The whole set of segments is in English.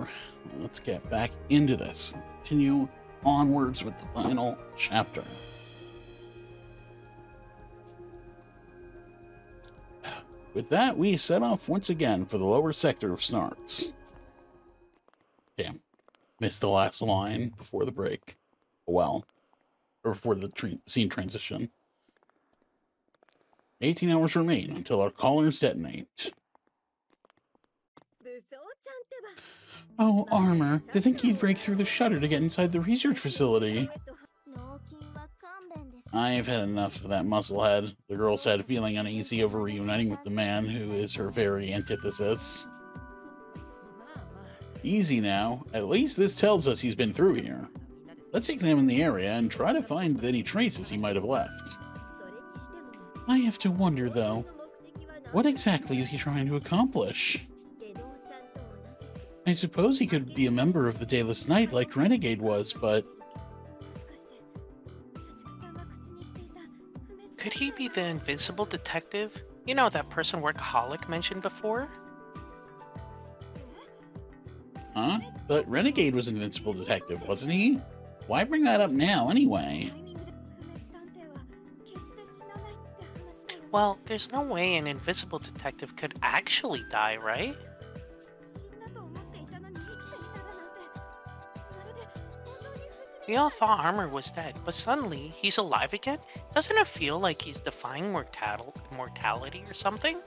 here. Let's get back into this. Continue onwards with the final chapter. With that, we set off once again for the lower sector of Snarks. Damn. Missed the last line before the break. Well, or before the scene transition. 18 hours remain until our collars detonate. Oh, Armor. To think he'd break through the shutter to get inside the research facility. I've had enough of that musclehead, the girl said, feeling uneasy over reuniting with the man who is her very antithesis. Easy now. At least this tells us he's been through here. Let's examine the area and try to find any traces he might have left. I have to wonder, though, what exactly is he trying to accomplish? I suppose he could be a member of the Dayless Knight like Renegade was, but... Could he be the invincible detective? You know, that person workaholic mentioned before? Huh? But Renegade was an invincible detective, wasn't he? Why bring that up now, anyway? Well, there's no way an invisible detective could actually die, right? We all thought Armor was dead, but suddenly he's alive again? Doesn't it feel like he's defying mortality or something?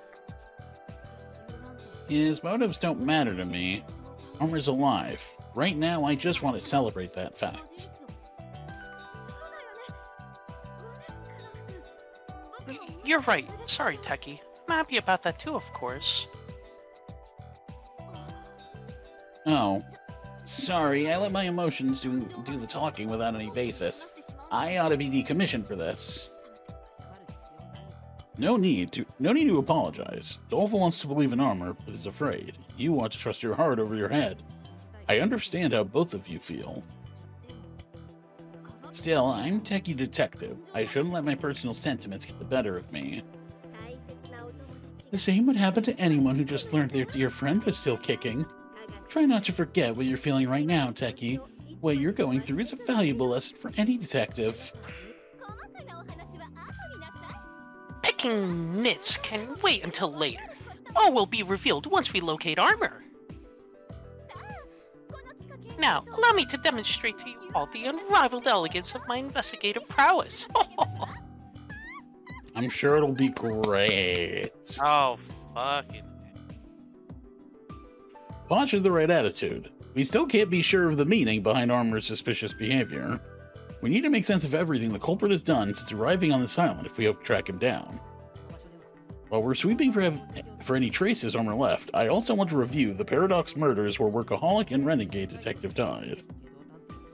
His motives don't matter to me. Armor's alive. Right now, I just want to celebrate that fact. You're right. Sorry, Techie. I'm happy about that too, of course. Oh. Sorry, I let my emotions do the talking without any basis. I ought to be decommissioned for this. No need to apologize. Dolphin wants to believe in Armor, but is afraid. You want to trust your heart over your head. I understand how both of you feel. Still, I'm Techie Detective. I shouldn't let my personal sentiments get the better of me. The same would happen to anyone who just learned their dear friend was still kicking. Try not to forget what you're feeling right now, Techie. What you're going through is a valuable lesson for any detective. Picking nits can wait until later. All will be revealed once we locate Armor. Now, allow me to demonstrate to you all the unrivaled elegance of my investigative prowess. I'm sure it'll be great. Oh, fucking. Posh is the right attitude. We still can't be sure of the meaning behind Armor's suspicious behavior. We need to make sense of everything the culprit has done since arriving on this island if we hope to track him down. While we're sweeping for any traces Armor left, I also want to review the Paradox murders where Workaholic and Renegade Detective died.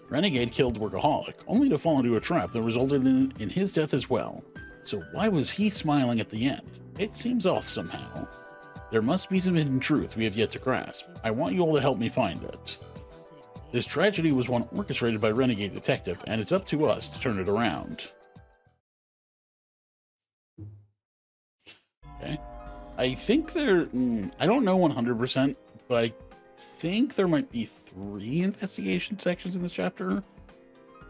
Renegade killed Workaholic, only to fall into a trap that resulted in his death as well. So why was he smiling at the end? It seems off somehow. There must be some hidden truth we have yet to grasp. I want you all to help me find it. This tragedy was one orchestrated by Renegade Detective, and it's up to us to turn it around. Okay. I think there... I don't know 100%, but I think there might be 3 investigation sections in this chapter.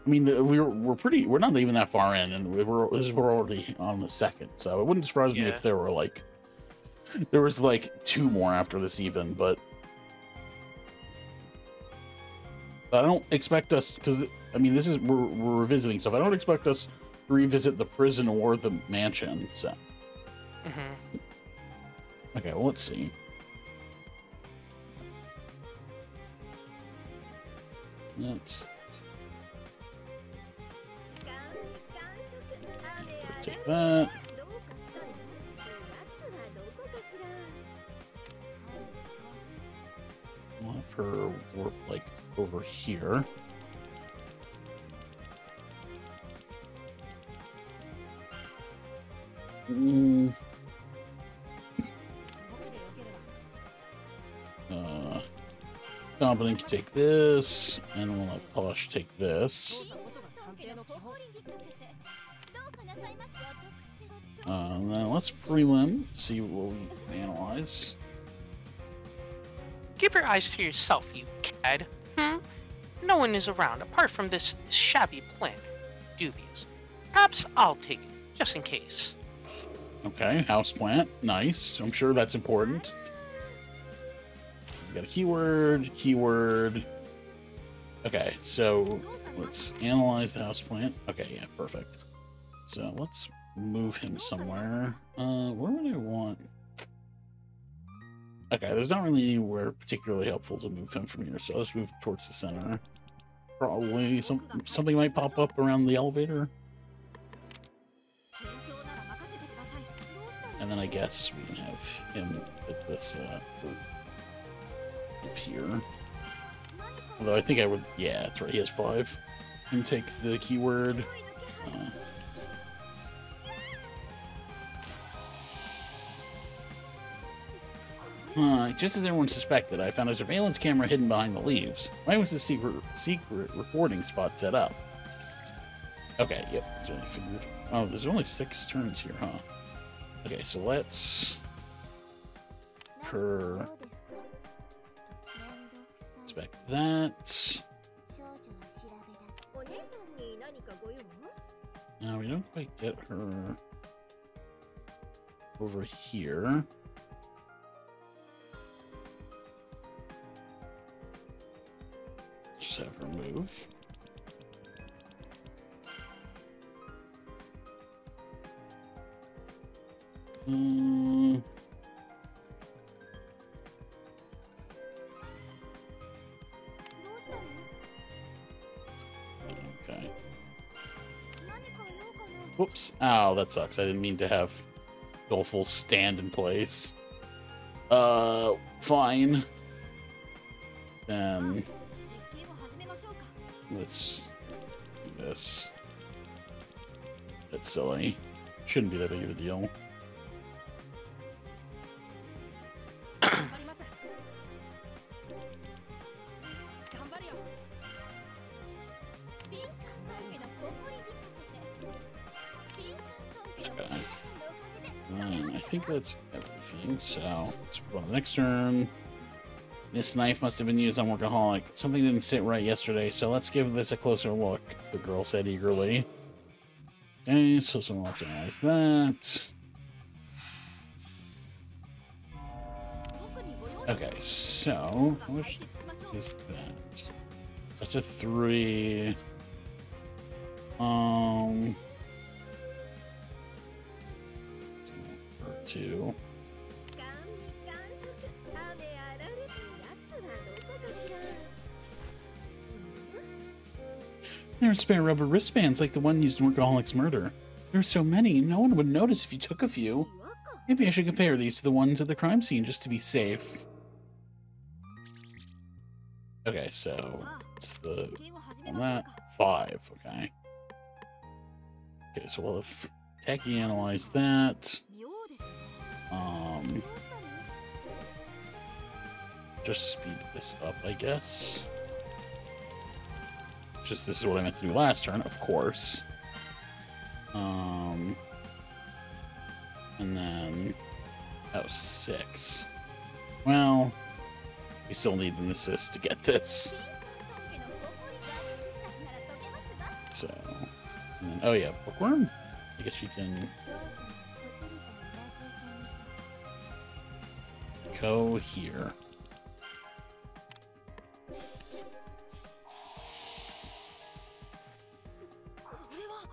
I mean, we're not even that far in, and we're already on the 2nd, so it wouldn't surprise me if there were like... There was like 2 more after this even, but I don't expect us, because I mean this is we're revisiting stuff. I don't expect us to revisit the prison or the mansion. So, okay, well let's see. Let's take that. We'll have her warp like over here. Competent can take this, and we'll have Posh take this. Then let's prelim, see what we can analyze. Keep your eyes to yourself, you Dad. No one is around apart from this shabby plant. Dubious. Perhaps I'll take it, just in case. Okay, houseplant. Nice. I'm sure that's important. We got a keyword. Okay, so let's analyze the houseplant. Okay, yeah, perfect. So let's move him somewhere. Where would I want? Okay, there's not really anywhere particularly helpful to move him from here, so let's move towards the center. Probably something might pop up around the elevator. And then I guess we can have him at this up here. Although I think I would, yeah, that's right, he has 5. And take the keyword. Just as everyone suspected, I found a surveillance camera hidden behind the leaves. Why was the secret recording spot set up? Okay, yep, that's what I figured. Oh, there's only 6 turns here, huh? Okay, so let's inspect that. Now we don't quite get her over here. Just have her move. Okay. Whoops. Ow, that sucks. I didn't mean to have Waffles stand in place. Fine. Then let's do this. That's silly. Shouldn't be that big of a deal. I think that's everything, so let's move on to the next turn. This knife must have been used on Workaholic. Something didn't sit right yesterday, so let's give this a closer look, the girl said eagerly. Okay, so someone will have to analyze that. Okay, so how much is that? That's a 3. Or 2. There are spare rubber wristbands like the one used in Workaholic's murder. There are so many, no one would notice if you took a few. Maybe I should compare these to the ones at the crime scene just to be safe. Okay, so it's the on that 5. Okay. Okay, so we'll have Techie analyze that. Just to speed this up, I guess. Just this is what I meant to do last turn, of course. And then that was 6. Well, we still need an assist to get this. So, and then, oh yeah, bookworm. I guess you can go here.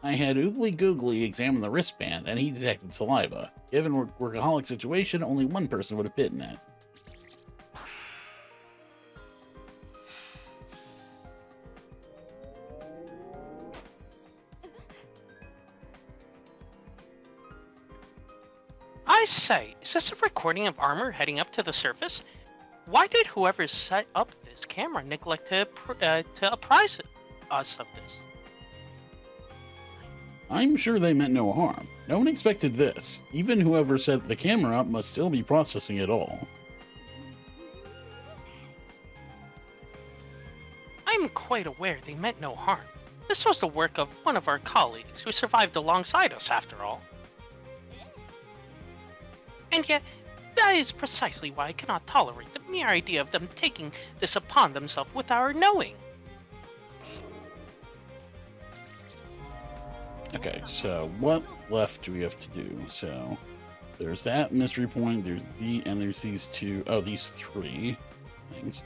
I had Oogly Googly examine the wristband, and he detected saliva. Given Workaholic situation, only one person would have bitten it. I say, is this a recording of Armor heading up to the surface? Why did whoever set up this camera neglect to apprise us of this? I'm sure they meant no harm. No one expected this. Even whoever set the camera up must still be processing it all. I'm quite aware they meant no harm. This was the work of one of our colleagues who survived alongside us, after all. And yet, that is precisely why I cannot tolerate the mere idea of them taking this upon themselves without our knowing. Okay, so what left do we have to do? So there's that mystery point, there's there's these two, oh, these three things.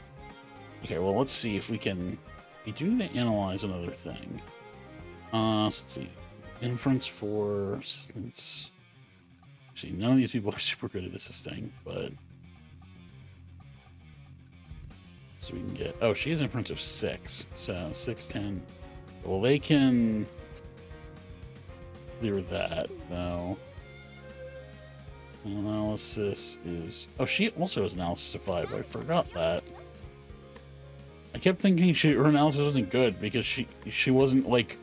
Okay, well, let's see if we can, we do need to analyze another thing. Let's see. Inference for assistance. See, none of these people are super good at assisting, but so we can get, oh, she has inference of 6, so 6, 10. Well, they can clear that, though. Analysis is, oh, she also has analysis of 5. I forgot that. I kept thinking her analysis wasn't good because she wasn't, like,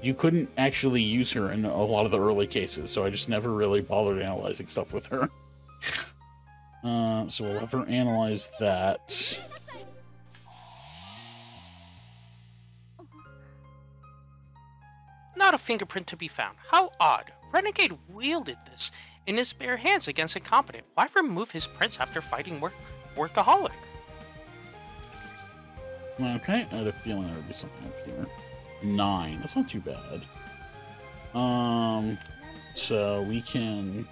you couldn't actually use her in a lot of the early cases, so I just never really bothered analyzing stuff with her. So we'll have her analyze that. Not a fingerprint to be found. How odd. Renegade wielded this in his bare hands against incompetent. Why remove his prints after fighting workaholic? Okay, I had a feeling there would be something up here. 9. That's not too bad. So we can.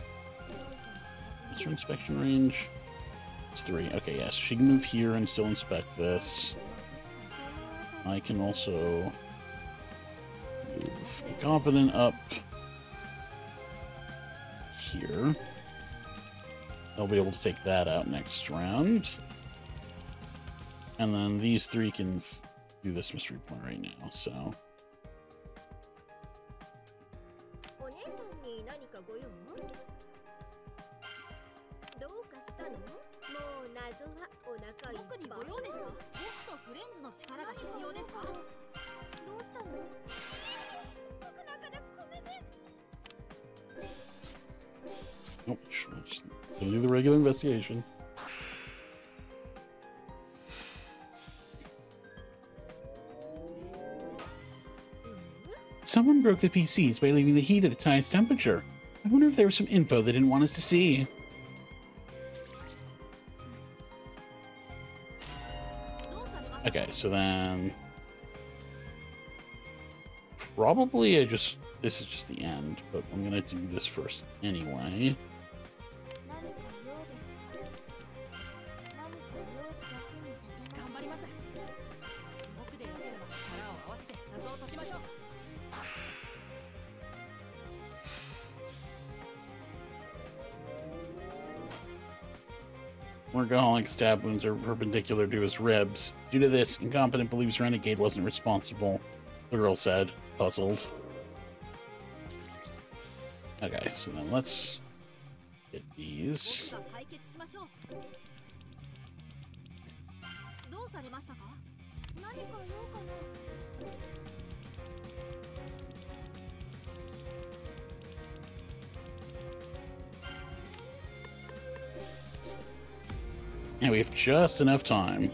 What's her inspection range? It's 3. Okay, yes, she can move here and still inspect this. I can also move incompetent up here. They'll be able to take that out next round. And then these 3 can do this mystery point right now, so. Nope, just do the regular investigation. Someone broke the PCs by leaving the heat at its highest temperature. I wonder if there was some info they didn't want us to see. Okay, so then probably this is just the end, but I'm gonna do this first anyway. Workaholic stab wounds are perpendicular to his ribs. Due to this, Incompetent believes Renegade wasn't responsible, the girl said, puzzled. Okay, so then let's get these. And we have just enough time.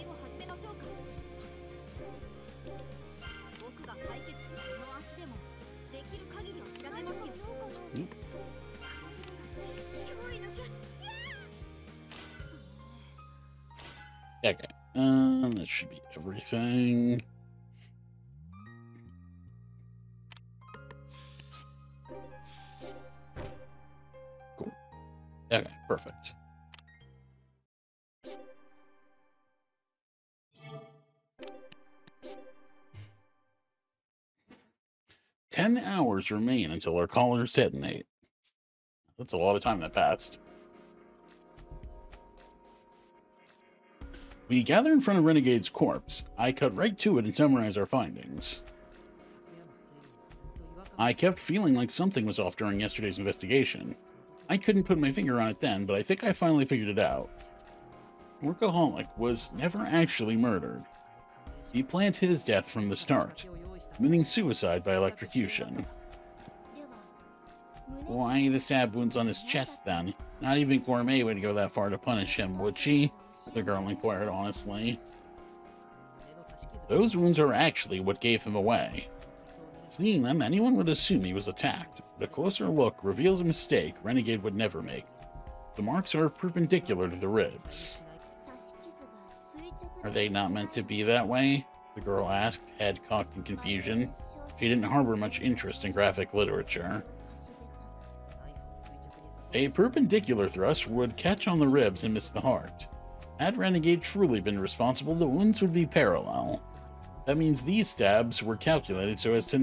Okay, that should be everything. Cool. Okay, perfect. Ten hours remain until our collars detonate. That's a lot of time that passed. We gather in front of Renegade's corpse. I cut right to it and summarize our findings. I kept feeling like something was off during yesterday's investigation. I couldn't put my finger on it then, but I think I finally figured it out. Workaholic was never actually murdered. He planned his death from the start, committing suicide by electrocution. Why the stab wounds on his chest then? Not even Gourmet would go that far to punish him, would she? The girl inquired honestly. Those wounds are actually what gave him away. Seeing them, anyone would assume he was attacked, but a closer look reveals a mistake Renegade would never make. The marks are perpendicular to the ribs. Are they not meant to be that way? The girl asked, head cocked in confusion. She didn't harbor much interest in graphic literature. A perpendicular thrust would catch on the ribs and miss the heart. Had Renegade truly been responsible, the wounds would be parallel. That means these stabs were calculated so as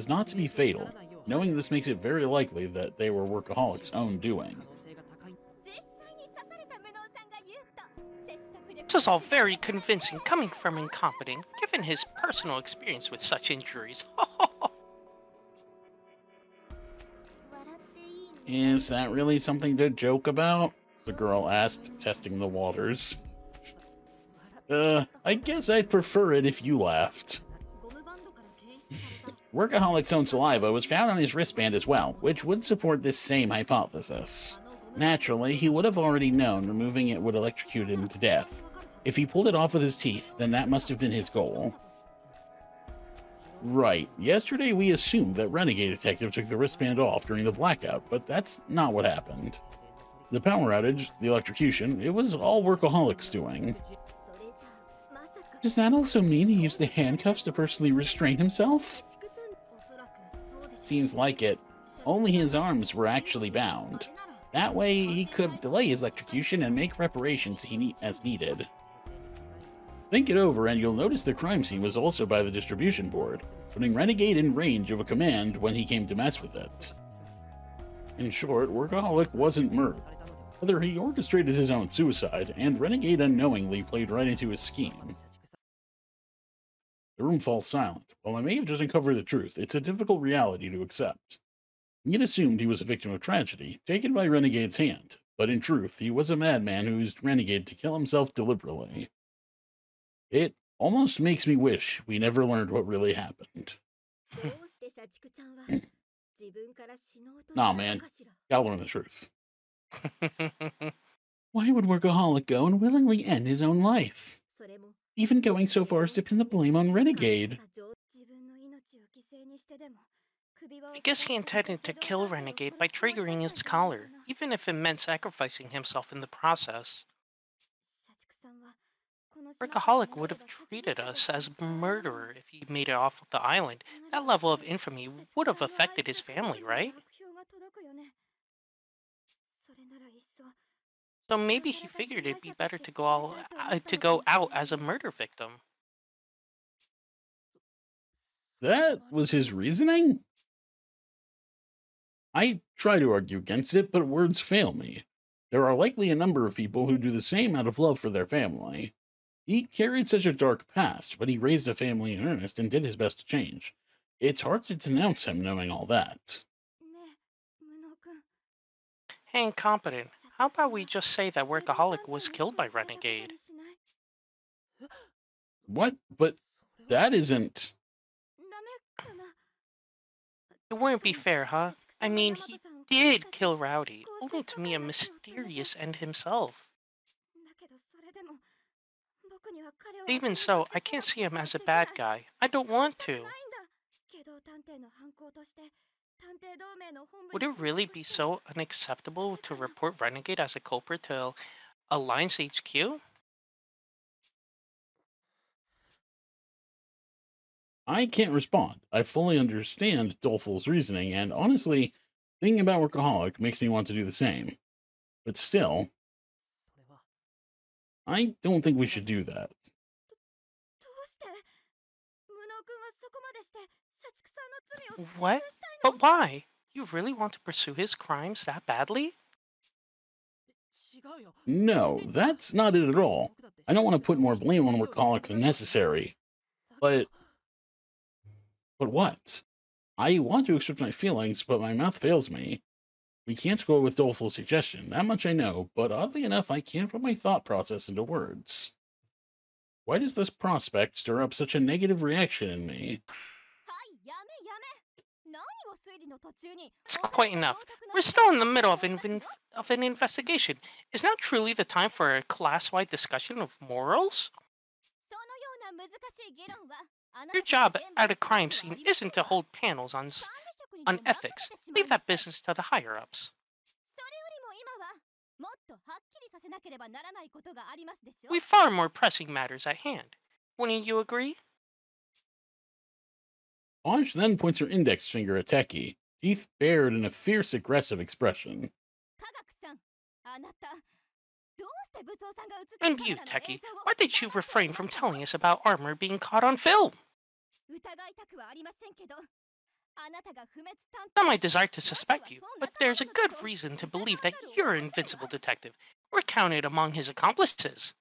not to be fatal. Knowing this makes it very likely that they were Workaholic's own doing. This is all very convincing coming from Incompetent, given his personal experience with such injuries. Is that really something to joke about? The girl asked, testing the waters. I guess I'd prefer it if you laughed. Workaholic's own saliva was found on his wristband as well, which would support this same hypothesis. Naturally, he would have already known removing it would electrocute him to death. If he pulled it off with his teeth, then that must have been his goal. Right, yesterday we assumed that Renegade Detective took the wristband off during the blackout, but that's not what happened. The power outage, the electrocution, it was all Workaholic's doing. Does that also mean he used the handcuffs to personally restrain himself? Seems like it. Only his arms were actually bound. That way, he could delay his electrocution and make reparations as needed. Think it over and you'll notice the crime scene was also by the distribution board, putting Renegade in range of a command when he came to mess with it. In short, Workaholic wasn't murdered. Rather, he orchestrated his own suicide, and Renegade unknowingly played right into his scheme. The room falls silent. While I may have just uncovered the truth, it's a difficult reality to accept. It assumed he was a victim of tragedy, taken by Renegade's hand, but in truth, he was a madman who used Renegade to kill himself deliberately. It almost makes me wish we never learned what really happened. Nah, man. Gotta learn the truth. Why would Workaholic go and willingly end his own life? Even going so far as to pin the blame on Renegade. I guess he intended to kill Renegade by triggering his collar, even if it meant sacrificing himself in the process. Workaholic would have treated us as a murderer if he made it off the island. That level of infamy would have affected his family, right? So maybe he figured it'd be better to go out as a murder victim. That was his reasoning? I try to argue against it, but words fail me. There are likely a number of people who do the same out of love for their family. He carried such a dark past, but he raised a family in earnest and did his best to change. It's hard to denounce him knowing all that. Hey, Incompetent, how about we just say that Workaholic was killed by Renegade? What? But that isn't... It wouldn't be fair, huh? I mean, he did kill Rowdy, only to meet a mysterious end himself. Even so, I can't see him as a bad guy. I don't want to. Would it really be so unacceptable to report Renegade as a culprit to Alliance HQ? I can't respond. I fully understand Doleful's reasoning, and honestly, thinking about Workaholic makes me want to do the same. But still, I don't think we should do that. What? But why? You really want to pursue his crimes that badly? No, that's not it at all. I don't want to put more blame on Workaholic than necessary. But what? I want to express my feelings, but my mouth fails me. We can't go with Doleful's suggestion, that much I know, but oddly enough, I can't put my thought process into words. Why does this prospect stir up such a negative reaction in me? It's quite enough. We're still in the middle of an investigation. Is now truly the time for a class-wide discussion of morals? Your job at a crime scene isn't to hold panels on ethics. Leave that business to the higher-ups. We've far more pressing matters at hand. Wouldn't you agree? Blanche then points her index finger at Techie, teeth bared in a fierce, aggressive expression. And you, Techie, why did you refrain from telling us about armor being caught on film? Not my desire to suspect you, but there's a good reason to believe that you're an invincible detective. We're counted among his accomplices.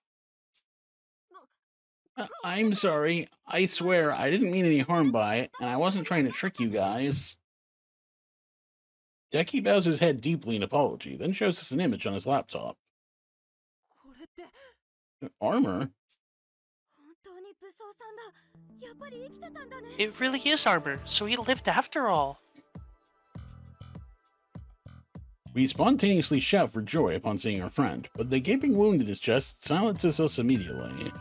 I'm sorry. I swear I didn't mean any harm by it, and I wasn't trying to trick you guys. Techie bows his head deeply in apology, then shows us an image on his laptop. Armor? It really is armor, so he lived after all. We spontaneously shout for joy upon seeing our friend, but the gaping wound in his chest silences us immediately.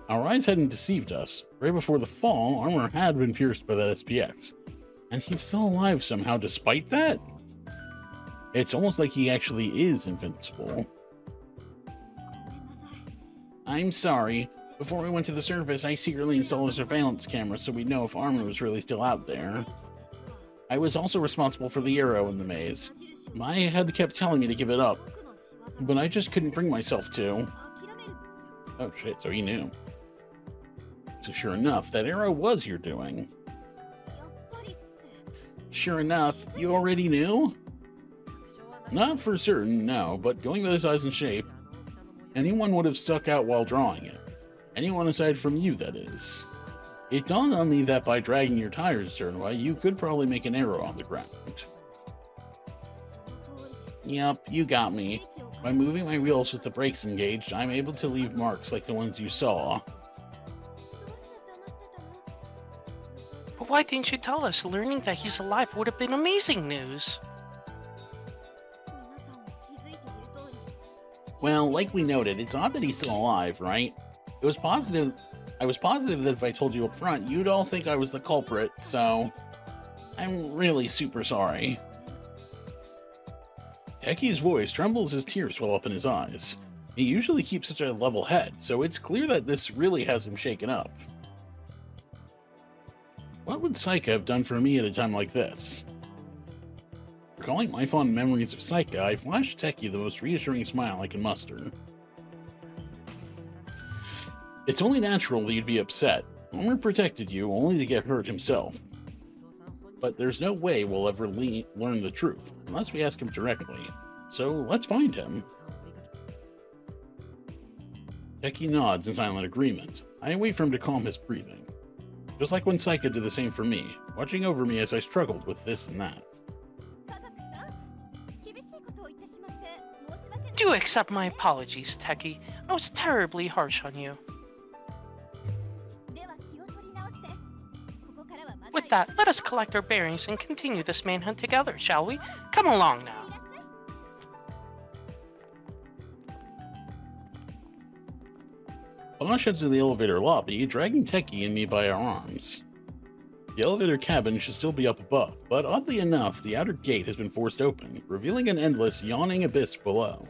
Our eyes hadn't deceived us. Right before the fall, Armor had been pierced by that SPX, and he's still alive somehow despite that? It's almost like he actually is invincible. I'm sorry. Before we went to the surface, I secretly installed a surveillance camera so we'd know if Armor was really still out there. I was also responsible for the arrow in the maze. My head kept telling me to give it up, but I just couldn't bring myself to. Oh shit, so he knew. So sure enough, that arrow was your doing. Sure enough, you already knew? Not for certain, no, but going by the size and shape, anyone would have stuck out while drawing it. Anyone aside from you, that is. It dawned on me that by dragging your tires a certain way, you could probably make an arrow on the ground. Yup, you got me. By moving my wheels with the brakes engaged, I'm able to leave marks like the ones you saw. But why didn't you tell us? Learning that he's alive would have been amazing news. Well, like we noted, it's odd that he's still alive, right? I was positive that if I told you up front, you'd all think I was the culprit, so I'm really super sorry. Techie's voice trembles as tears well up in his eyes. He usually keeps such a level head, so it's clear that this really has him shaken up. What would Saika have done for me at a time like this? Recalling my fond memories of Saika, I flashed Techie the most reassuring smile I can muster. It's only natural that you'd be upset. Homer protected you only to get hurt himself. But there's no way we'll ever learn the truth, unless we ask him directly. So let's find him. Techie nods in silent agreement. I wait for him to calm his breathing. Just like when Saika did the same for me, watching over me as I struggled with this and that. Do accept my apologies, Techie. I was terribly harsh on you. With that, let us collect our bearings and continue this manhunt together, shall we? Come along now. Bosch heads to the elevator lobby, dragging Techie and me by our arms. The elevator cabin should still be up above, but oddly enough, the outer gate has been forced open, revealing an endless, yawning abyss below.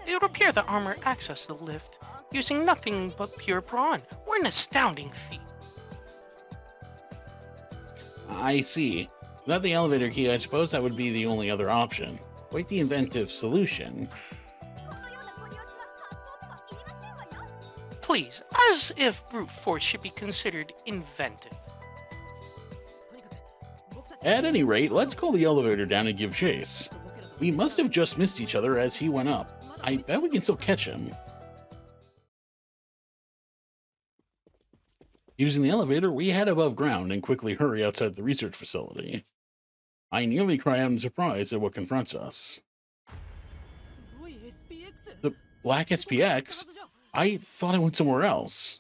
It would appear that Armor accessed the lift, using nothing but pure brawn. What an astounding feat. I see. Without the elevator key, I suppose that would be the only other option. Quite the inventive solution. Please, as if brute force should be considered inventive. At any rate, let's call the elevator down and give chase. We must have just missed each other as he went up. I bet we can still catch him. Using the elevator, we head above ground and quickly hurry outside the research facility. I nearly cry out in surprise at what confronts us. The black SPX? I thought I went somewhere else.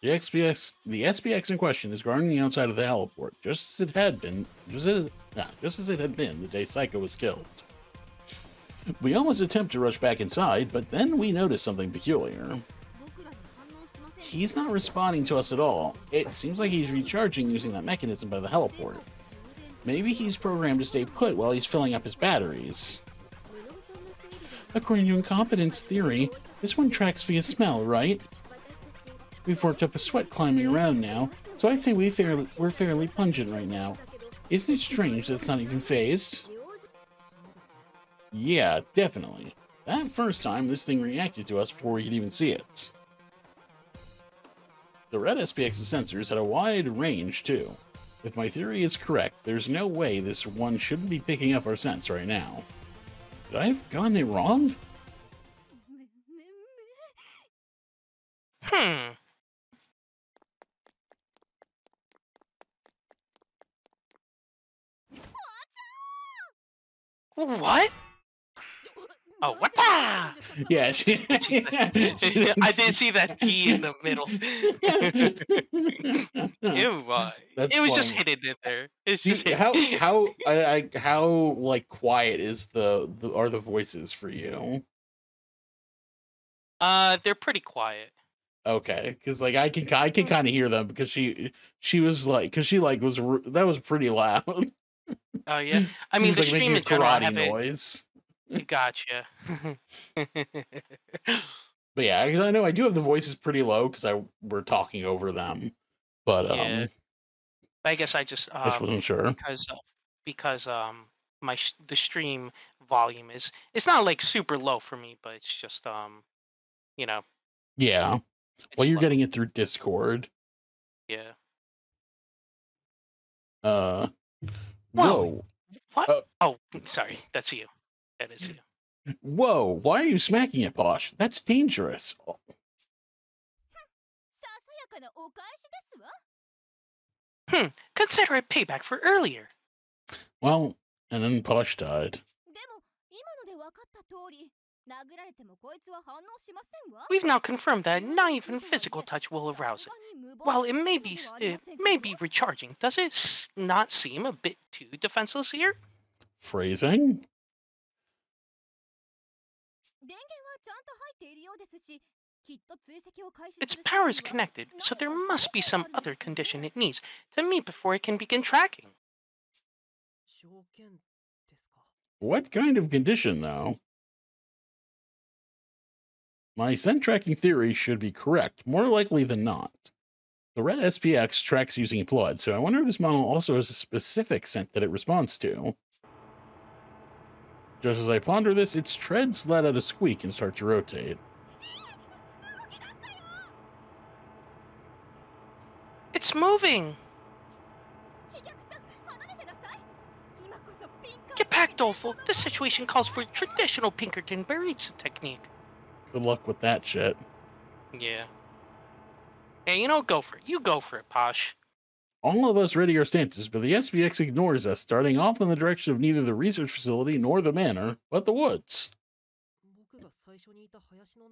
The SPX in question is guarding the outside of the heliport, just as it had been the day Saika was killed. We almost attempt to rush back inside, but then we notice something peculiar. He's not responding to us at all. It seems like he's recharging using that mechanism by the heliport. Maybe he's programmed to stay put while he's filling up his batteries. According to incompetence theory, this one tracks via smell, right? We've worked up a sweat climbing around now, so I'd say we're fairly pungent right now. Isn't it strange that it's not even phased? Yeah, definitely. That first time, this thing reacted to us before we could even see it. The red SPX's sensors had a wide range, too. If my theory is correct, there's no way this one shouldn't be picking up our scents right now. Could I have gotten it wrong? What? Oh, what the? Yeah, I didn't see that T in the middle. It was just hidden in there. It's just how like quiet is are the voices for you? They're pretty quiet. Okay, because like I can kind of hear them because she was like that was pretty loud. Oh yeah, I mean the like stream in general karate noise. Gotcha. But yeah, because I know I do have the voices pretty low because we're talking over them. But yeah. I guess I just wasn't sure because the stream volume it's not like super low for me, but it's just you know. Yeah. Well, you're getting it through Discord. Yeah. Whoa. What? Oh, sorry. That's you. That is you. Whoa, why are you smacking it, Posh? That's dangerous. Consider it payback for earlier. Well, and then Posh died. We've now confirmed that not even physical touch will arouse it. While it may be recharging, does it not seem a bit too defenseless here? Phrasing? Its power is connected, so there must be some other condition it needs to meet before it can begin tracking. What kind of condition, though? My scent tracking theory should be correct, more likely than not. The red SPX tracks using blood, so I wonder if this model also has a specific scent that it responds to. Just as I ponder this, its treads let out a squeak and start to rotate. It's moving! Get back, Doleful! This situation calls for traditional Pinkerton Baritza technique. Good luck with that shit. Yeah. Hey, go for it. You go for it, Posh. All of us ready our stances, but the SPX ignores us, starting off in the direction of neither the research facility nor the manor, but the woods.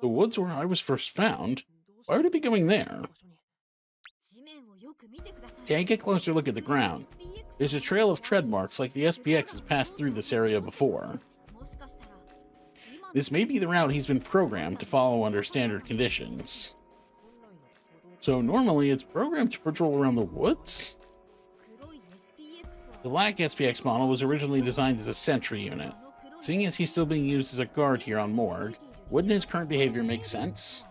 The woods where I was first found? Why would it be going there? Take a closer look at the ground. There's a trail of tread marks like the SPX has passed through this area before. This may be the route he's been programmed to follow under standard conditions. So normally it's programmed to patrol around the woods? The black SPX model was originally designed as a sentry unit. Seeing as he's still being used as a guard here on Morgue, wouldn't his current behavior make sense?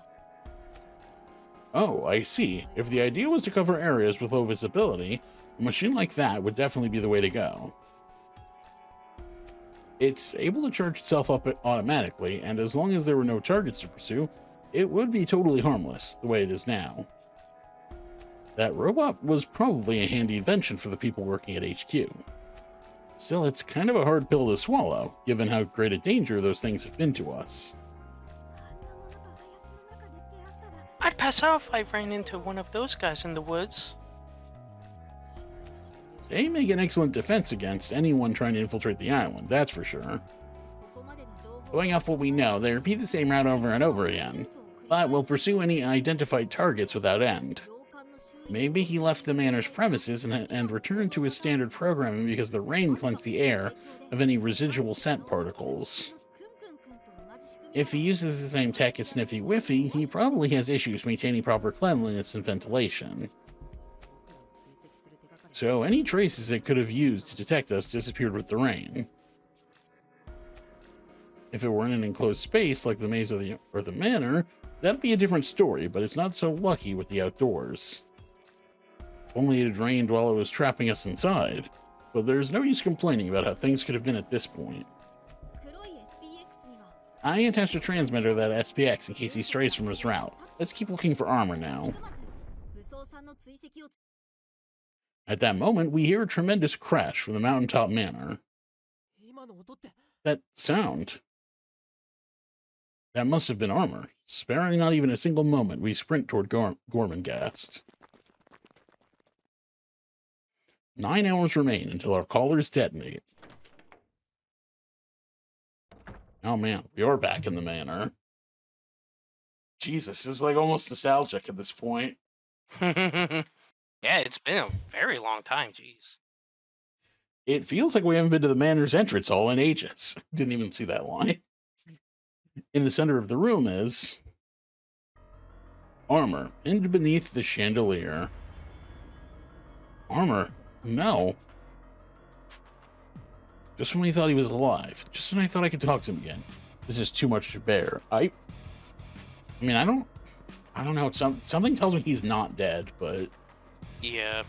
Oh, I see. If the idea was to cover areas with low visibility, a machine like that would definitely be the way to go. It's able to charge itself up automatically, and as long as there were no targets to pursue, it would be totally harmless, the way it is now. That robot was probably a handy invention for the people working at HQ. Still, it's kind of a hard pill to swallow, given how great a danger those things have been to us. I'd pass out if I ran into one of those guys in the woods. They make an excellent defense against anyone trying to infiltrate the island, that's for sure. Going off what we know, they repeat the same route over and over again, but will pursue any identified targets without end. Maybe he left the manor's premises and returned to his standard programming because the rain cleansed the air of any residual scent particles. If he uses the same tech as Sniffy Whiffy, he probably has issues maintaining proper cleanliness and ventilation. So any traces it could have used to detect us disappeared with the rain. If it were in an enclosed space like the maze or the manor, that'd be a different story, but it's not so lucky with the outdoors. If only it had rained while it was trapping us inside. But there's no use complaining about how things could have been at this point. I attached a transmitter to that SPX in case he strays from his route. Let's keep looking for armor now. At that moment, we hear a tremendous crash from the mountaintop manor. That sound. That must have been armor. Sparing not even a single moment, we sprint toward Gormenghast. 9 hours remain until our collars detonate. Oh man, we are back in the manor. Jesus, this is like almost nostalgic at this point. Yeah, it's been a very long time, jeez. It feels like we haven't been to the manor's entrance hall in ages. Didn't even see that line. In the center of the room is armor, pinned beneath the chandelier. Armor? No. Just when we thought he was alive. Just when I thought I could talk to him again. This is too much to bear. I mean, I don't know. Something tells me he's not dead, but... Yeah.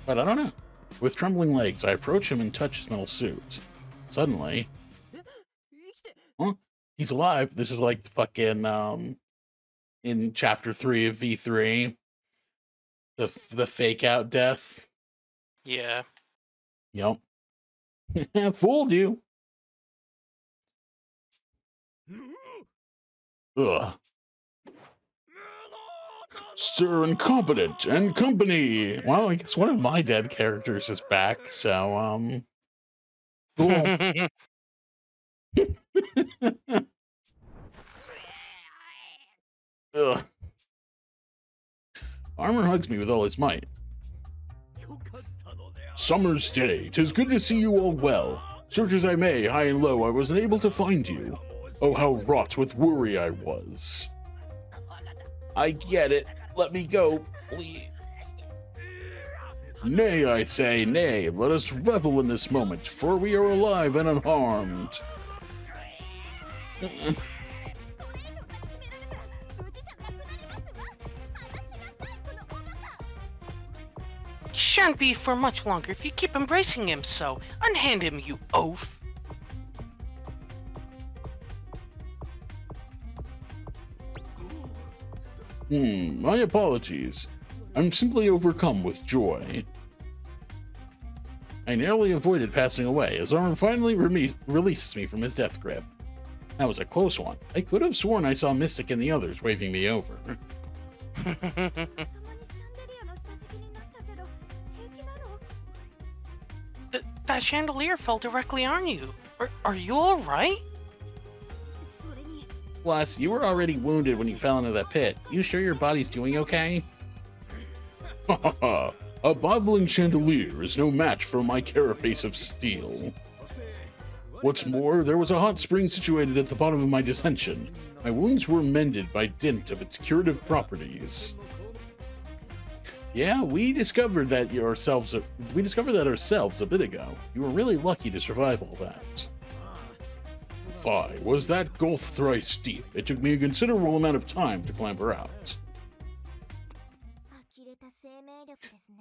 But I don't know. With trembling legs, I approach him and touch his metal suit. Suddenly... Huh? He's alive. This is like the fucking, in Chapter 3 of V3. The fake-out death. Yeah. Yep. Fooled you. Ugh. Sir Incompetent and Company. Well, I guess one of my dead characters is back, so, cool. Ugh. Armor hugs me with all his might. Summer's day, 'tis good to see you all well. Search as I may, high and low, I was unable to find you. Oh, how wrought with worry I was. I get it. Let me go, please. Nay, I say, nay. Let us revel in this moment, for we are alive and unharmed. Shan't be for much longer if you keep embracing him so. Unhand him, you oaf. My apologies. I'm simply overcome with joy. I narrowly avoided passing away as Arm finally releases me from his death grip. That was a close one. I could have sworn I saw Mystic and the others waving me over. That chandelier fell directly on you. Are you alright? Plus, you were already wounded when you fell into that pit. You sure your body's doing okay? A boggling chandelier is no match for my carapace of steel. What's more, there was a hot spring situated at the bottom of my dissension. My wounds were mended by dint of its curative properties. Yeah, we discovered that ourselves a bit ago. You were really lucky to survive all that. Fie, was that gulf thrice deep? It took me a considerable amount of time to clamber out.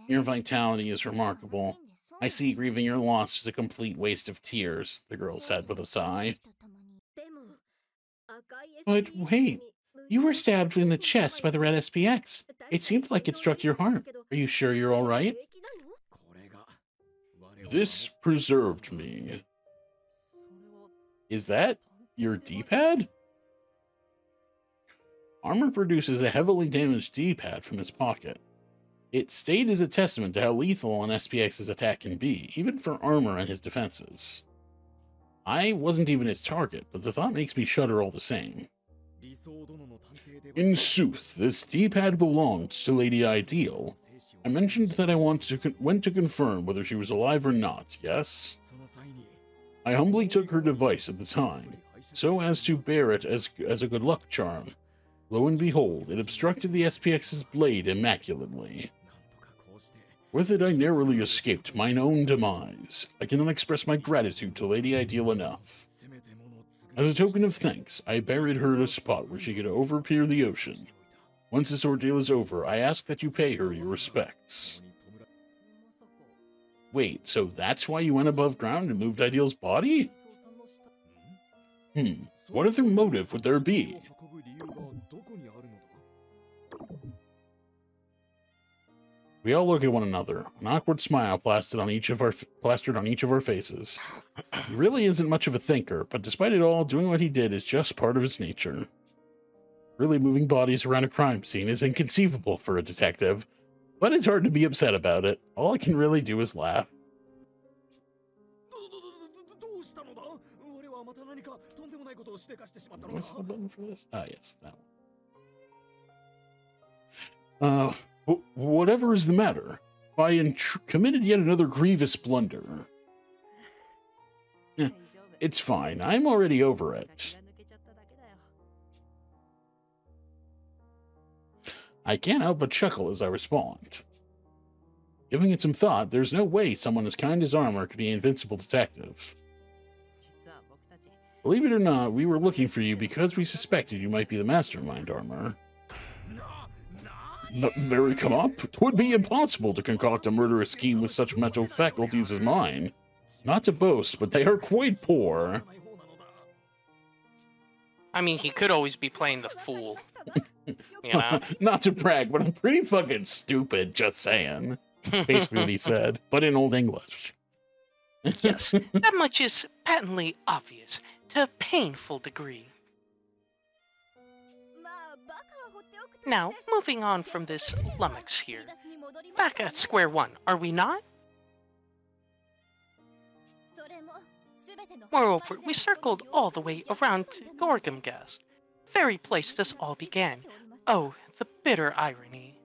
Your vitality is remarkable. I see grieving your loss is a complete waste of tears, the girl said with a sigh. But wait, you were stabbed in the chest by the red SPX. It seemed like it struck your heart. Are you sure you're all right? This preserved me. Is that your D-pad? Armor produces a heavily damaged D-pad from his pocket. It stayed as a testament to how lethal an SPX's attack can be, even for Armor and his defenses. I wasn't even its target, but the thought makes me shudder all the same. In sooth, this D-pad belonged to Lady Ideal. I mentioned that I went to confirm whether she was alive or not, yes? I humbly took her device at the time, so as to bear it as a good luck charm. Lo and behold, it obstructed the SPX's blade immaculately. With it, I narrowly escaped mine own demise. I cannot express my gratitude to Lady Ideal enough. As a token of thanks, I buried her at a spot where she could overpeer the ocean. Once this ordeal is over, I ask that you pay her your respects. Wait, so that's why you went above ground and moved Ideal's body? What other motive would there be? We all look at one another. An awkward smile plastered on each of our faces. He really isn't much of a thinker, but despite it all, doing what he did is just part of his nature. Really moving bodies around a crime scene is inconceivable for a detective, but it's hard to be upset about it. All I can really do is laugh. What's the button for this? Ah, yes, that one. Whatever is the matter, I committed yet another grievous blunder. It's fine. I'm already over it. I can't help but chuckle as I respond. Giving it some thought, there's no way someone as kind as Armor could be an invincible detective. Believe it or not, we were looking for you because we suspected you might be the mastermind, Armor. Mary, come up. 'Twould be impossible to concoct a murderous scheme with such mental faculties as mine. Not to boast, but they are quite poor. I mean, he could always be playing the fool. You know? Not to brag, but I'm pretty fucking stupid, just saying. Basically what he said, but in Old English. Yes, that much is patently obvious, to a painful degree. Now, moving on from this lummox here. Back at square one, are we not? Moreover, we circled all the way around to Gorgamgast, very place this all began. Oh, the bitter irony.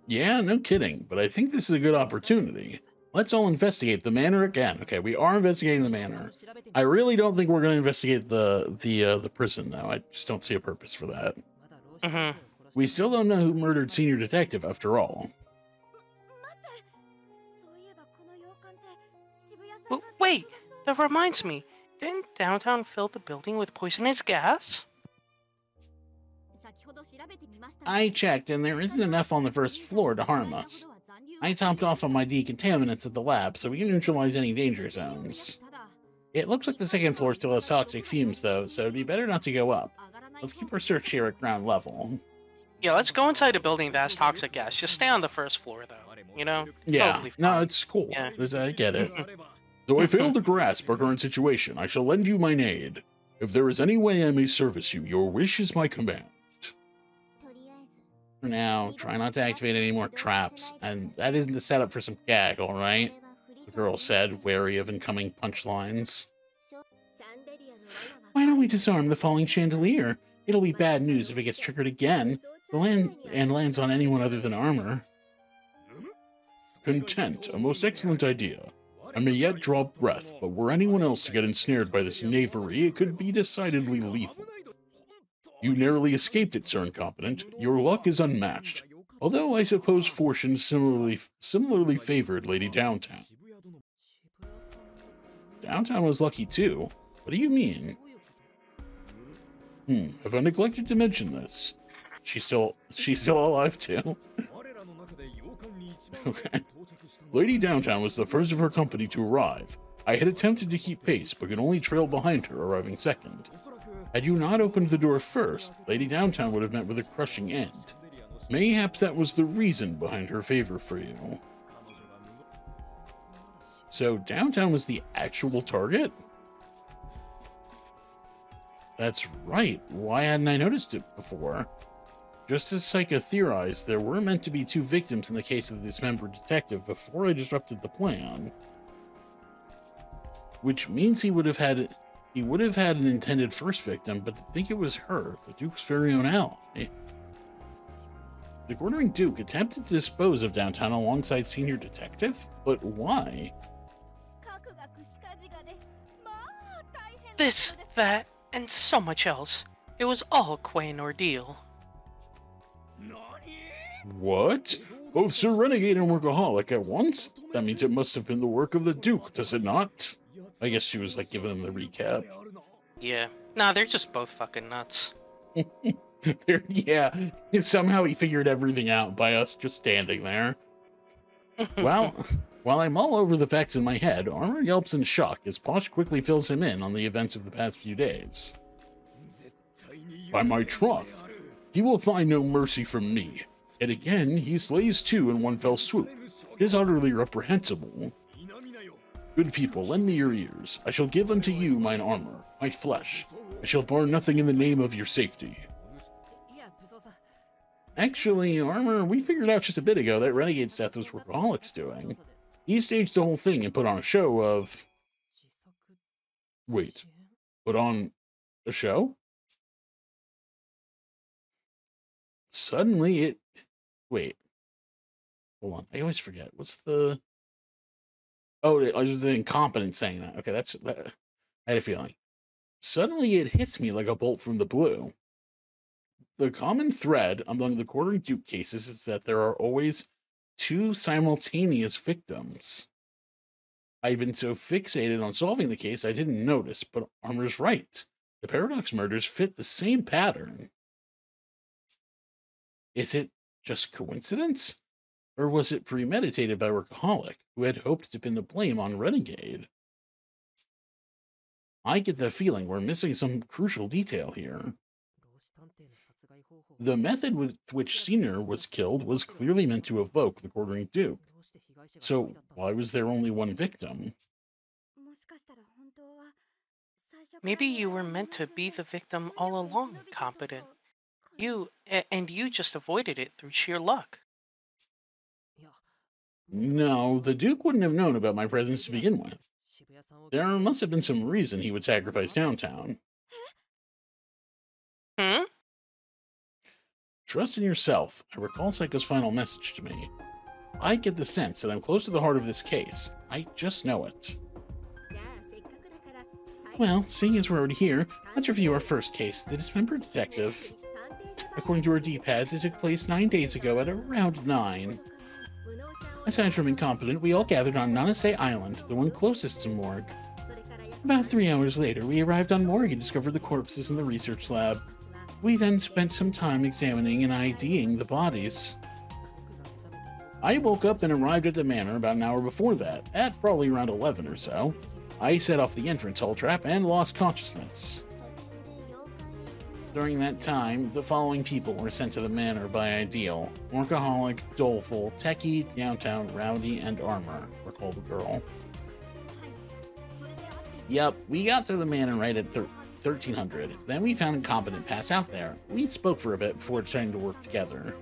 Yeah, no kidding, but I think this is a good opportunity. Let's all investigate the manor again. Okay, we are investigating the manor. I really don't think we're going to investigate the prison, though. I just don't see a purpose for that. We still don't know who murdered Senior Detective, after all. Wait, that reminds me. Didn't downtown fill the building with poisonous gas? I checked, and there isn't enough on the first floor to harm us. I topped off on my decontaminants at the lab, so we can neutralize any danger zones. It looks like the second floor still has toxic fumes, though, so it'd be better not to go up. Let's keep our search here at ground level. Yeah, let's go inside a building that has toxic gas. Just stay on the first floor, though. You know? Yeah, totally no, it's cool. Yeah. I get it. Though I fail to grasp our current situation, I shall lend you mine aid. If there is any way I may service you, your wish is my command. For now, try not to activate any more traps, and that isn't the setup for some gaggle, right? The girl said, wary of incoming punchlines. Why don't we disarm the falling chandelier? It'll be bad news if it gets triggered again, and lands on anyone other than Armor. Content, a most excellent idea. I may yet draw breath, but were anyone else to get ensnared by this knavery, it could be decidedly lethal. You narrowly escaped it, Sir Incompetent. Your luck is unmatched. Although I suppose fortune similarly favored Lady Downtown. Downtown was lucky too. What do you mean? Have I neglected to mention this? She's still alive too. Okay. Lady Downtown was the first of her company to arrive. I had attempted to keep pace, but could only trail behind her, arriving second. Had you not opened the door first, Lady Downtown would have met with a crushing end. Mayhaps that was the reason behind her favor for you. So Downtown was the actual target? That's right. Why hadn't I noticed it before? Just as Psycho theorized, there were meant to be 2 victims in the case of the dismembered detective before I disrupted the plan. Which means he would have had an intended first victim, but to think it was her, the Duke's very own ally. The Quartering Duke attempted to dispose of Downtown alongside Senior Detective? But why? This, that, and so much else. It was all quite an ordeal. What? Both Sir Renegade and Workaholic at once? That means it must have been the work of the Duke, does it not? I guess she was like giving them the recap. Yeah. Nah, they're just both fucking nuts. Yeah, somehow he figured everything out by us just standing there. Well, while I'm all over the facts in my head, Armor yelps in shock as Posh quickly fills him in on the events of the past few days. By my troth, he will find no mercy from me. Yet again, he slays two in one fell swoop. It is utterly reprehensible. Good people, lend me your ears. I shall give unto you mine armor, my flesh. I shall bar nothing in the name of your safety. Actually, Armor, we figured out just a bit ago that Renegade's death was Workaholic's doing. He staged the whole thing and put on a show of... Wait, put on a show? Suddenly it... Wait. Hold on, I always forget. What's the... Oh, I was incompetent saying that. Okay, that. I had a feeling. Suddenly it hits me like a bolt from the blue. The common thread among the Quartering Duke cases is that there are always two simultaneous victims. I've been so fixated on solving the case I didn't notice, but Armor's right. The Paradox murders fit the same pattern. Is it just coincidence? Or was it premeditated by Workaholic, who had hoped to pin the blame on Renegade? I get the feeling we're missing some crucial detail here. The method with which Senior was killed was clearly meant to evoke the Quartering Duke. So why was there only one victim? Maybe you were meant to be the victim all along, Competent. You just avoided it through sheer luck. No, the Duke wouldn't have known about my presence to begin with. There must have been some reason he would sacrifice downtown. Hmm? Trust in yourself. I recall Psycho's final message to me. I get the sense that I'm close to the heart of this case. I just know it. Well, seeing as we're already here, let's review our first case, the Dismembered Detective. According to our D-pads, it took place 9 days ago at around 9. Aside from Incompetent, we all gathered on Nanase Island, the one closest to Morgue. About 3 hours later, we arrived on Morgue and discovered the corpses in the research lab. We then spent some time examining and IDing the bodies. I woke up and arrived at the manor about an hour before that, at probably around 11 or so. I set off the entrance hall trap and lost consciousness. During that time, the following people were sent to the manor by Ideal: Workaholic, Doleful, Techie, Downtown, Rowdy, and Armor, recall the girl. Yep, we got to the manor right at 1300. Then we found Incompetent pass out there. We spoke for a bit before deciding to work together.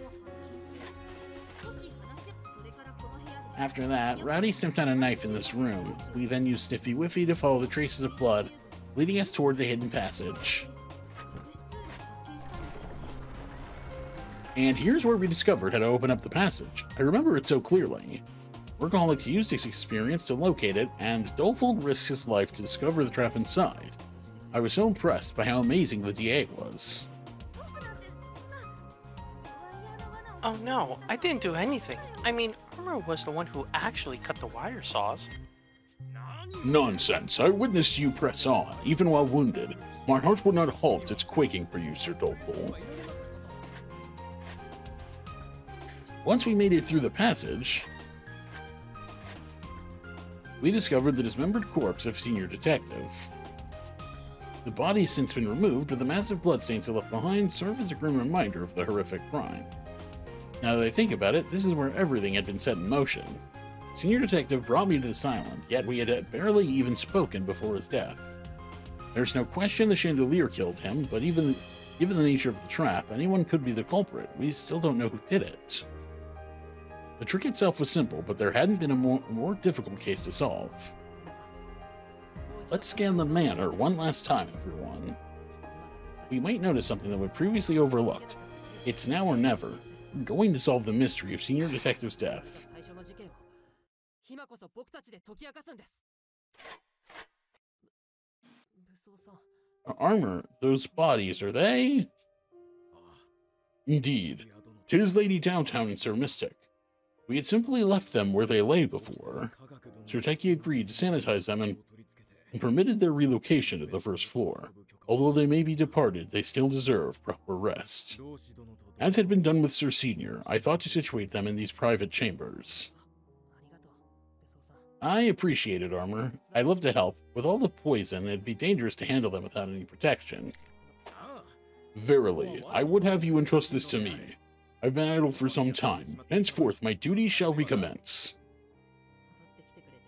After that, Rowdy sniffed out a knife in this room. We then used Sniffy Whiffy to follow the traces of blood, leading us toward the hidden passage. And here's where we discovered how to open up the passage. I remember it so clearly. Workaholic used his experience to locate it, and Doleful risked his life to discover the trap inside. I was so impressed by how amazing the DA was. Oh no, I didn't do anything. I mean, Armor was the one who actually cut the wire saws. Nonsense. I witnessed you press on, even while wounded. My heart would not halt its quaking for you, Sir Doleful. Once we made it through the passage, we discovered the dismembered corpse of Senior Detective. The body's since been removed, but the massive bloodstains it left behind serve as a grim reminder of the horrific crime. Now that I think about it, this is where everything had been set in motion. Senior Detective brought me to this island, yet we had barely even spoken before his death. There's no question the chandelier killed him, but given the nature of the trap, anyone could be the culprit. We still don't know who did it. The trick itself was simple, but there hadn't been a more difficult case to solve. Let's scan the manor one last time, everyone. We might notice something that we previously overlooked. It's now or never. We're going to solve the mystery of Senior Detective's death. Armor, those bodies, are they? Indeed. 'Tis Lady Downtown and Sir Mystic. We had simply left them where they lay before. Sir Teki agreed to sanitize them and permitted their relocation to the first floor. Although they may be departed, they still deserve proper rest. As had been done with Sir Senior, I thought to situate them in these private chambers. I appreciate it, Armor. I'd love to help. With all the poison, it'd be dangerous to handle them without any protection. Verily, I would have you entrust this to me. I've been idle for some time. Henceforth, my duties shall recommence.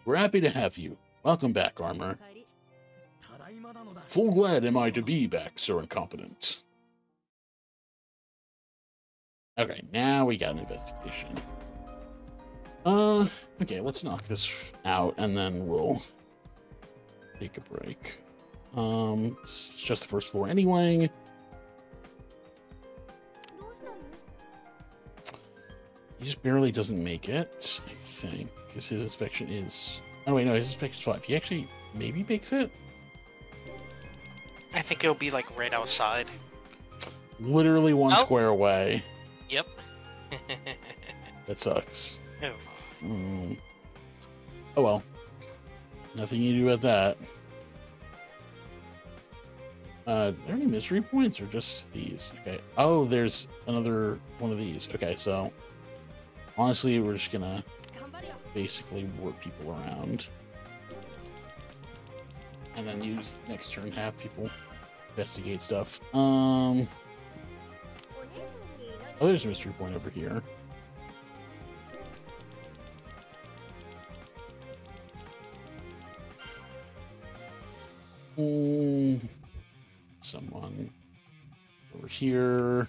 We're happy to have you. Welcome back, Armor. Full glad am I to be back, Sir Incompetent. Okay, now we got an investigation. Okay, let's knock this out, and then we'll take a break. It's just the first floor anyway. He just barely doesn't make it, I think, because his inspection is... Oh, wait, no, his inspection's 5. He actually maybe makes it? I think it'll be, like, right outside. Literally one square away. Yep. That sucks. Oh. Oh, well. Nothing you can do about that. Are there any mystery points or just these? Okay. Oh, there's another one of these. Okay, so... Honestly, we're just gonna basically warp people around. And then use next turn, have people investigate stuff. Oh, there's a mystery point over here. Someone over here.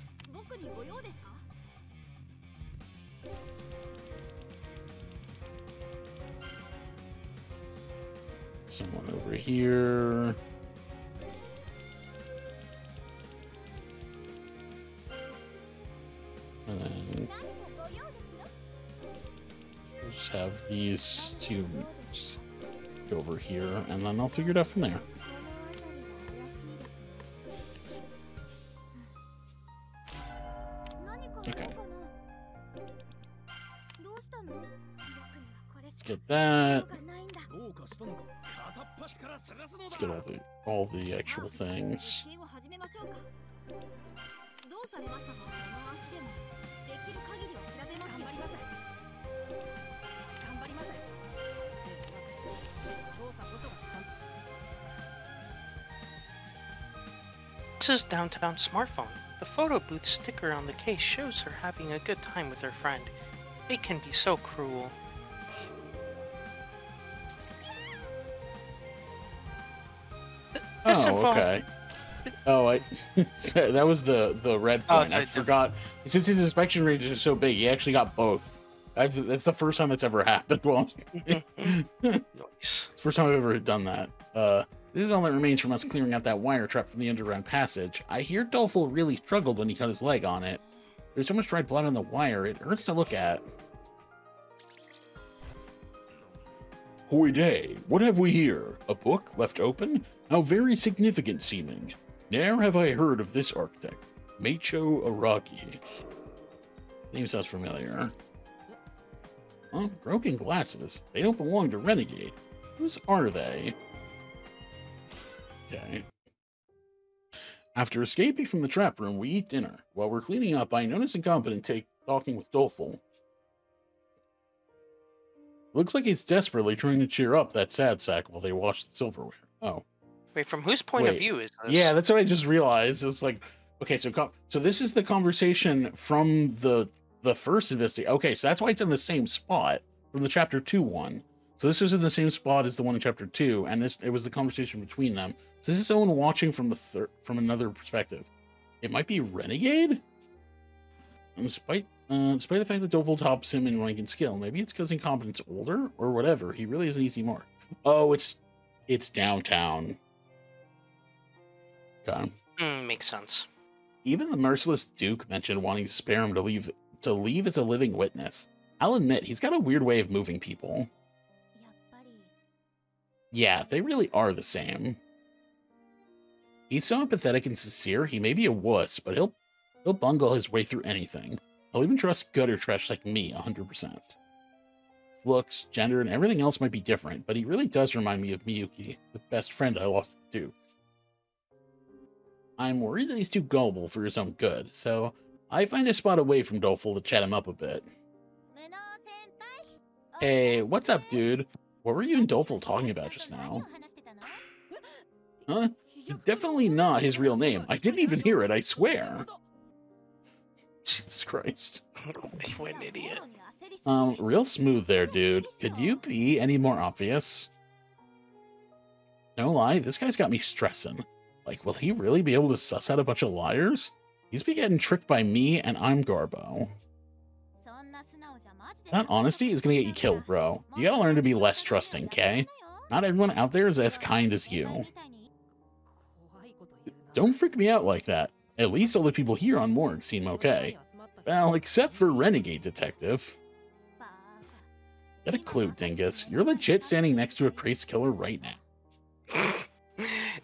Someone over here. And then we'll just have these two go over here, and then I'll figure it out from there. Okay. Let's get that. Let's get all the actual things. This is Downtown Smartphone. The photo booth sticker on the case shows her having a good time with her friend. They can be so cruel. Oh, okay. Oh, that was the red point. I forgot. Since his inspection range is so big, he actually got both. That's the first time that's ever happened. Well, Nice. First time I've ever done that. This is all that remains from us clearing out that wire trap from the underground passage. I hear Dolful really struggled when he cut his leg on it. There's so much dried blood on the wire, it hurts to look at. Hoy day, what have we here? A book left open? How very significant seeming. Ne'er have I heard of this architect. Meicho Aragi. Name sounds familiar. Huh? Broken glasses. They don't belong to Renegade. Whose are they? Okay. After escaping from the trap room, we eat dinner. While we're cleaning up, I notice Incompetent talking with Dolful. Looks like he's desperately trying to cheer up that sad sack while they wash the silverware. Oh. Wait, from whose point of view is this? Yeah, that's what I just realized. It's like, okay, so this is the conversation from the first investigation. Okay, so that's why it's in the same spot from the chapter 2 one. So this is in the same spot as the one in chapter 2, and it was the conversation between them. So this is someone watching from another perspective. It might be Renegade? And despite the fact that Dolful tops him in rank and skill, maybe it's because Incompetent's older or whatever. He really is an easy mark. Oh, it's Downtown. Okay. Makes sense. Even the merciless Duke mentioned wanting to spare him to leave as a living witness. I'll admit, he's got a weird way of moving people. Yeah, they really are the same. He's so empathetic and sincere, he may be a wuss, but he'll bungle his way through anything. He'll even trust gutter trash like me 100%. Looks, gender, and everything else might be different, but he really does remind me of Miyuki, the best friend I lost to. I'm worried that he's too gullible for his own good, so I find a spot away from Doleful to chat him up a bit. Hey, what's up, dude? What were you and Doleful talking about just now? Huh? Definitely not his real name. I didn't even hear it, I swear. Jesus Christ. What an idiot. Real smooth there, dude. Could you be any more obvious? No lie, this guy's got me stressing. Like, will he really be able to suss out a bunch of liars? He's been getting tricked by me, and I'm Garbo. That honesty is gonna get you killed, bro. You gotta learn to be less trusting, okay? Not everyone out there is as kind as you. Don't freak me out like that. At least all the people here on Morgue seem okay. Well, except for Renegade Detective. Get a clue, Dingus. You're legit standing next to a crazed killer right now.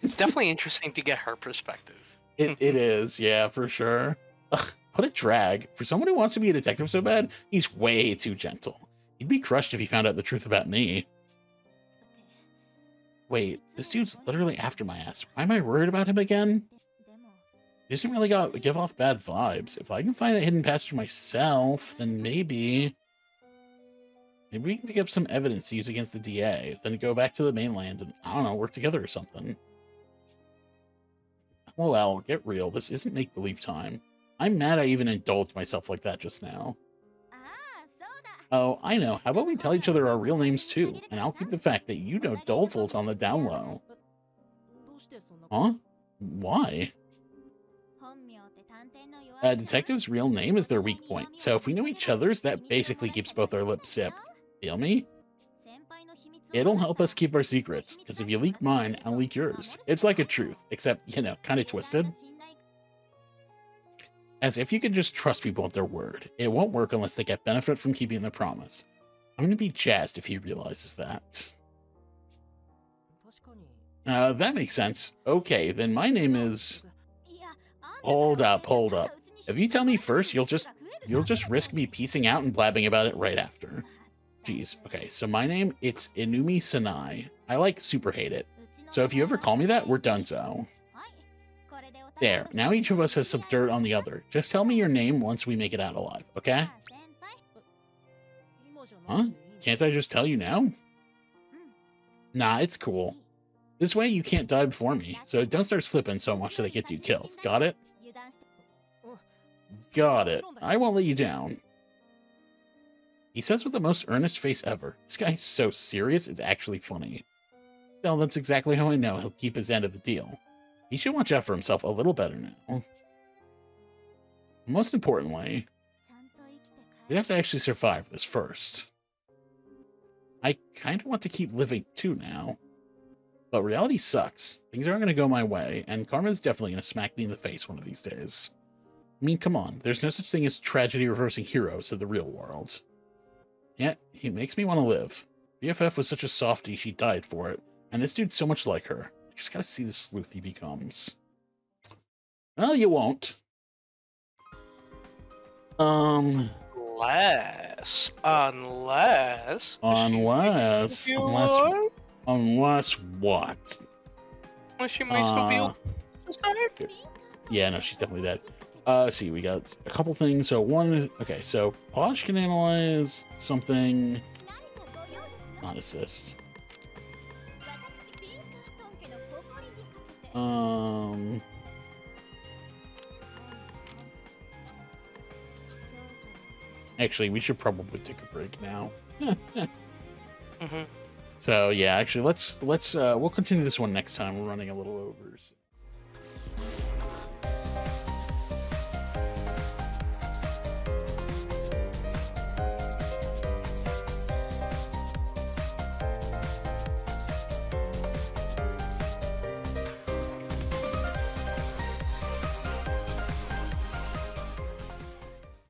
It's definitely interesting to get her perspective. It is, yeah, for sure. Ugh, what a drag. For someone who wants to be a detective so bad, he's way too gentle. He'd be crushed if he found out the truth about me. Wait, this dude's literally after my ass. Why am I worried about him again? He doesn't really give off bad vibes. If I can find a hidden passage myself, then maybe we can pick up some evidence to use against the DA, then go back to the mainland and, I don't know, work together or something. Well, get real. This isn't make-believe time. I'm mad I even indulged myself like that just now. Oh, I know. How about we tell each other our real names too, and I'll keep the fact that you know Doleful's on the down low. Huh? Why? A detective's real name is their weak point, so if we know each other's, that basically keeps both our lips zipped. Feel me? It'll help us keep our secrets, because if you leak mine, I'll leak yours. It's like a truth, except, you know, kind of twisted. As if you could just trust people at their word. It won't work unless they get benefit from keeping their promise. I'm going to be jazzed if he realizes that. That makes sense. Okay, then my name is... Hold up. If you tell me first, you'll just risk me piecing out and blabbing about it right after. Jeez. Okay, so my name, it's Inumi Sanai. I super hate it. So if you ever call me that, we're donezo. There, now each of us has some dirt on the other. Just tell me your name once we make it out alive, okay? Huh? Can't I just tell you now? Nah, it's cool. This way you can't die before me, so don't start slipping so much that I get you killed. Got it? Got it. I won't let you down. He says with the most earnest face ever. This guy's so serious, it's actually funny. Well, that's exactly how I know he'll keep his end of the deal. He should watch out for himself a little better now. Most importantly, we'd have to actually survive this first. I kind of want to keep living too now. But reality sucks. Things aren't going to go my way, and karma's definitely going to smack me in the face one of these days. I mean, come on, there's no such thing as tragedy reversing heroes in the real world. Yet, he makes me want to live. BFF was such a softie, she died for it, and this dude's so much like her. I just gotta see the sleuth he becomes. Well, you won't. Unless what? Well, she may still be alive. Yeah, no, she's definitely dead. Let's see, we got a couple things. So one, okay, so Posh can analyze something. Not assist. Actually, we should probably take a break now. So yeah, actually, let's we'll continue this one next time. We're running a little over. So.